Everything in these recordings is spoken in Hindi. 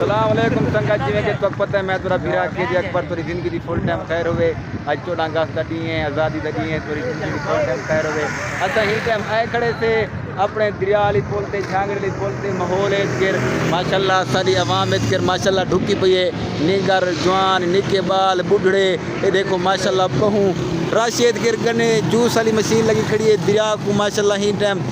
सलामकुम संगत जी के तक पता है मैं तुरा फिरा के जी अकबर तुरी जिंदगी दी फुल टाइम खैर होवे आज 14 अगस्त दा डी है आज़ादी दा डी है तुरी जिंदगी दी फुल टाइम खैर होवे असा ही टाइम आए खड़े थे अपने दरिया वाली बोलते झांगड़ वाली बोलते माहौल गिर माशाल्लाह सारी आवाम गिर माशाल्लाह ढुकी पई है निगर जवान निके बाल बुढ़ड़े ये देखो माशाल्लाह बहू राशिद गिर गने जूस वाली मशीन लगी खड़ी है दरिया को माशाल्लाह ही टाइम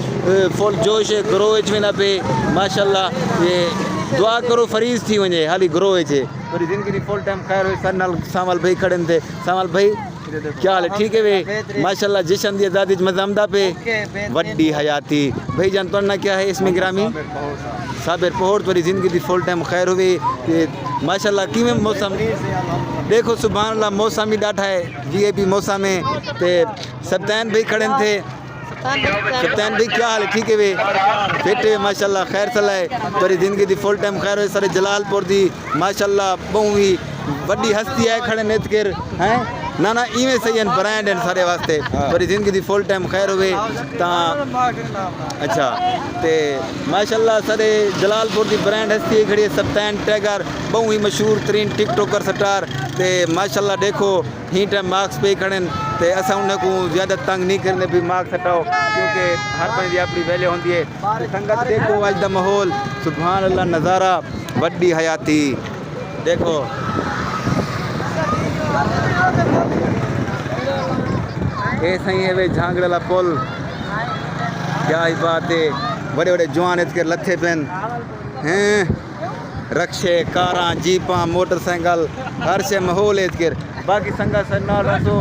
फुल जोश ग्रो में पे माशाल्लाह ये दुआ करो फरीज थी वने हाली ग्रो है पूरी जिंदगी फुल टाइम खैर हो सर नाल सामल भाई खड़े थे सामल भाई क्या हाल है ठीक है वे माशाल्लाह जश्न दी आज़ादी मज़ामदा पे वड्डी हयाती भाई जान तो ना क्या है इसमें ग्रामी साबिर पोहर पूरी जिंदगी दी फुल टाइम खैर हुए माशाल्लाह कि में मौसम देखो सुभान अल्लाह मौसम ही डाठा है वीआईपी मौसम में ते सत्तान भाई खड़े थे कप्तान भाई क्या हाल है ठीक है वे बेटे माशाल्लाह खैर सलाह तेरी जिंदगी दी फुल टाइम खैर हो सारे जलालपुर दी माशाल्लाह बहुवी बड़ी हस्ती है खड़े नेतकर हैं ना ना इवें सही ब्रांड हैं सारे वास्ते तेरी जिंदगी दी फुल टाइम खैर हुए ता अच्छा ते माशाल्लाह सारे जलालपुर दी ब्रांड हस्ती खड़ी है सप्तान टैगर बहु मशहूर तरीन टिकटॉकर स्टार ते माशाल्लाह देखो ही टाइम मार्क्स पे खड़े ते असा उनको ज़्यादा तंग नहीं करने भी मार्क्स हटाओ क्योंकि हर बंदे की अपनी वैल्यू होती है संगत देखो आज दा माहौल सुभान अल्लाह नज़ारा वड्डी हयाती देखो ये सही है वे झांगड़ वाला पुल क्या ही बात है बड़े बड़े जवान इसके लथे पेन हैं रक्शे कारा जीपा मोटरसाइकिल हर से माहौल है इसके बाकी संगत सर ना रसो